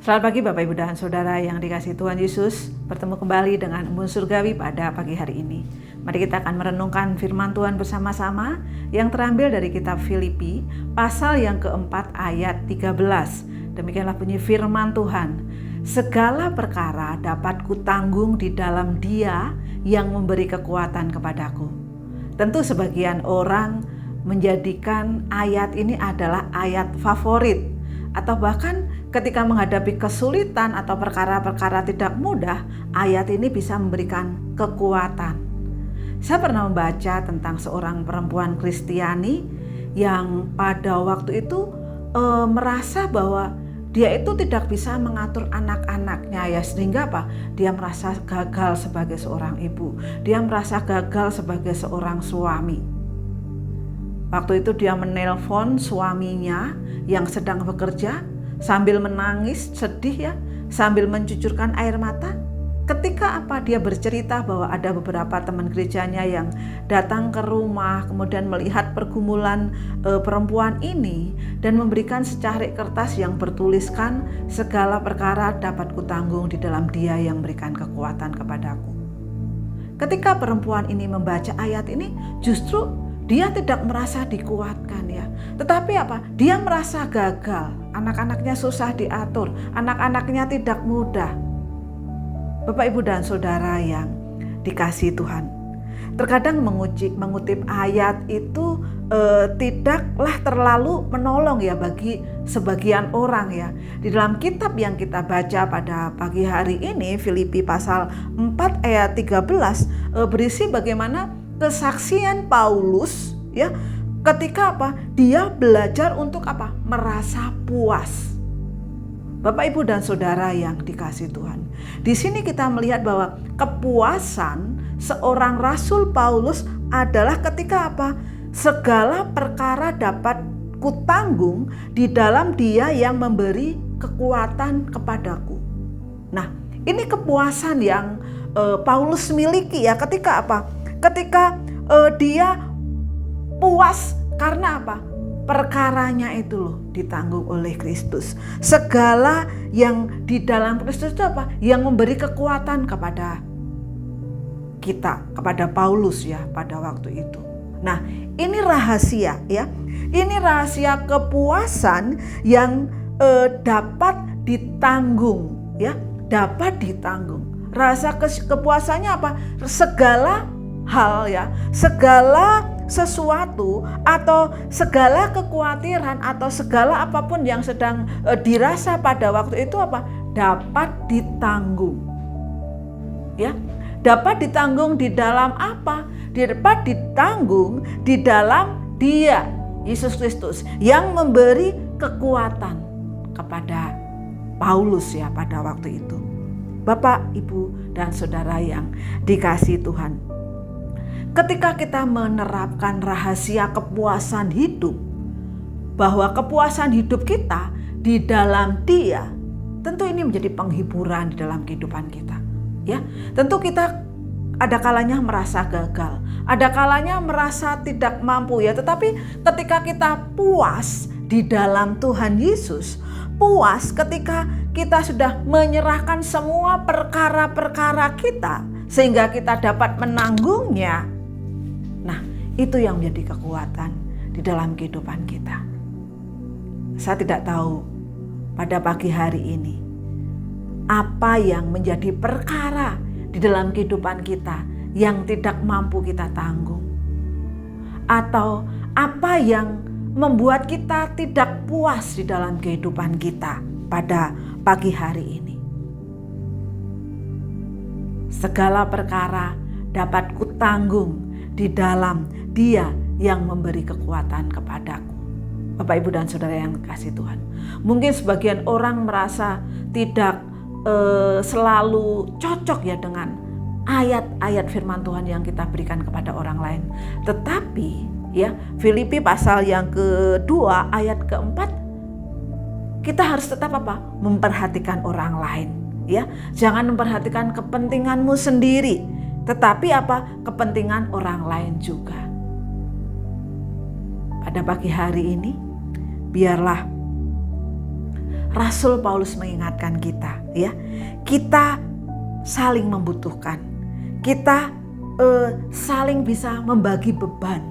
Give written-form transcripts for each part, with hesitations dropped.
Selamat pagi Bapak Ibu dan Saudara yang dikasihi Tuhan Yesus. Bertemu kembali dengan Embun Surgawi pada pagi hari ini. Mari kita akan merenungkan firman Tuhan bersama-sama yang terambil dari kitab Filipi pasal yang keempat ayat 13. Demikianlah bunyi firman Tuhan. Segala perkara dapat kutanggung di dalam Dia yang memberi kekuatan kepadaku. Tentu sebagian orang menjadikan ayat ini adalah ayat favorit, atau bahkan ketika menghadapi kesulitan atau perkara-perkara tidak mudah, ayat ini bisa memberikan kekuatan. Saya pernah membaca tentang seorang perempuan Kristiani yang pada waktu itu merasa bahwa dia itu tidak bisa mengatur anak-anaknya, ya, sehingga apa? Dia merasa gagal sebagai seorang ibu. Dia merasa gagal sebagai seorang suami. Waktu itu dia menelpon suaminya yang sedang bekerja sambil menangis sedih, ya, sambil mencucurkan air mata. Ketika dia bercerita bahwa ada beberapa teman gerejanya yang datang ke rumah, kemudian melihat pergumulan perempuan ini dan memberikan secari kertas yang bertuliskan segala perkara dapat kutanggung di dalam Dia yang memberikan kekuatan kepadaku. Ketika perempuan ini membaca ayat ini, justru dia tidak merasa dikuatkan, ya. Tetapi dia merasa gagal. Anak-anaknya susah diatur, anak-anaknya tidak mudah. Bapak, Ibu, dan Saudara yang dikasihi Tuhan, terkadang mengutip ayat itu tidaklah terlalu menolong, ya, bagi sebagian orang, ya. Di dalam kitab yang kita baca pada pagi hari ini, Filipi pasal 4 ayat 13, berisi bagaimana kesaksian Paulus, ya, ketika dia belajar untuk merasa puas. Bapak, Ibu, dan Saudara yang dikasihi Tuhan, di sini kita melihat bahwa kepuasan seorang Rasul Paulus adalah ketika segala perkara dapat kutanggung di dalam Dia yang memberi kekuatan kepadaku. Nah, ini kepuasan yang Paulus miliki, ya, ketika ketika dia puas karena perkaranya itu ditanggung oleh Kristus. Segala yang di dalam Kristus itu yang memberi kekuatan kepada kita, kepada Paulus, ya, pada waktu itu. Nah, ini rahasia, ya. Ini rahasia kepuasan yang dapat ditanggung, ya, dapat ditanggung. Rasa kepuasannya segala hal, ya, segala sesuatu atau segala kekhawatiran atau segala apapun yang sedang dirasa pada waktu itu dapat ditanggung, ya. Dapat ditanggung di dalam dapat ditanggung di dalam Dia, Yesus Kristus, yang memberi kekuatan kepada Paulus, ya, pada waktu itu. Bapak, Ibu, dan Saudara yang dikasihi Tuhan, ketika kita menerapkan rahasia kepuasan hidup, bahwa kepuasan hidup kita di dalam Dia, tentu ini menjadi penghiburan di dalam kehidupan kita, ya. Tentu kita ada kalanya merasa gagal, ada kalanya merasa tidak mampu, ya. Tetapi ketika kita puas di dalam Tuhan Yesus, puas ketika kita sudah menyerahkan semua perkara-perkara kita sehingga kita dapat menanggungnya. Nah, itu yang menjadi kekuatan di dalam kehidupan kita. Saya tidak tahu pada pagi hari ini apa yang menjadi perkara di dalam kehidupan kita yang tidak mampu kita tanggung, atau apa yang membuat kita tidak puas di dalam kehidupan kita pada pagi hari ini. Segala perkara dapat kutanggung di dalam Dia yang memberi kekuatan kepadaku. Bapak, Ibu, dan Saudara yang kasih Tuhan, mungkin sebagian orang merasa tidak selalu cocok, ya, dengan ayat-ayat firman Tuhan yang kita berikan kepada orang lain. Tetapi, ya, Filipi pasal yang kedua ayat keempat, kita harus tetap memperhatikan orang lain, ya. Jangan memperhatikan kepentinganmu sendiri, tetapi kepentingan orang lain juga. Pada pagi hari ini, biarlah Rasul Paulus mengingatkan kita, ya, kita saling membutuhkan, kita saling bisa membagi beban.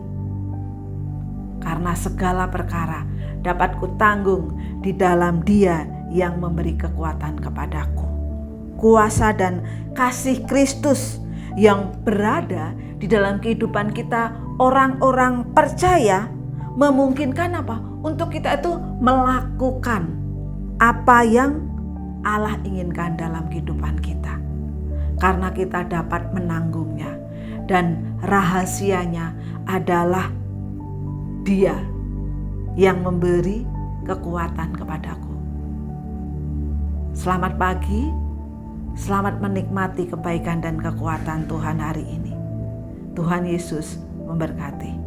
Karena segala perkara dapat kutanggung di dalam Dia yang memberi kekuatan kepadaku. Kuasa dan kasih Kristus yang berada di dalam kehidupan kita, orang-orang percaya, memungkinkan apa? Untuk kita itu melakukan apa yang Allah inginkan dalam kehidupan kita. Karena kita dapat menanggungnya. Dan rahasianya adalah Dia yang memberi kekuatan kepadaku. Selamat pagi, selamat menikmati kebaikan dan kekuatan Tuhan hari ini. Tuhan Yesus memberkati.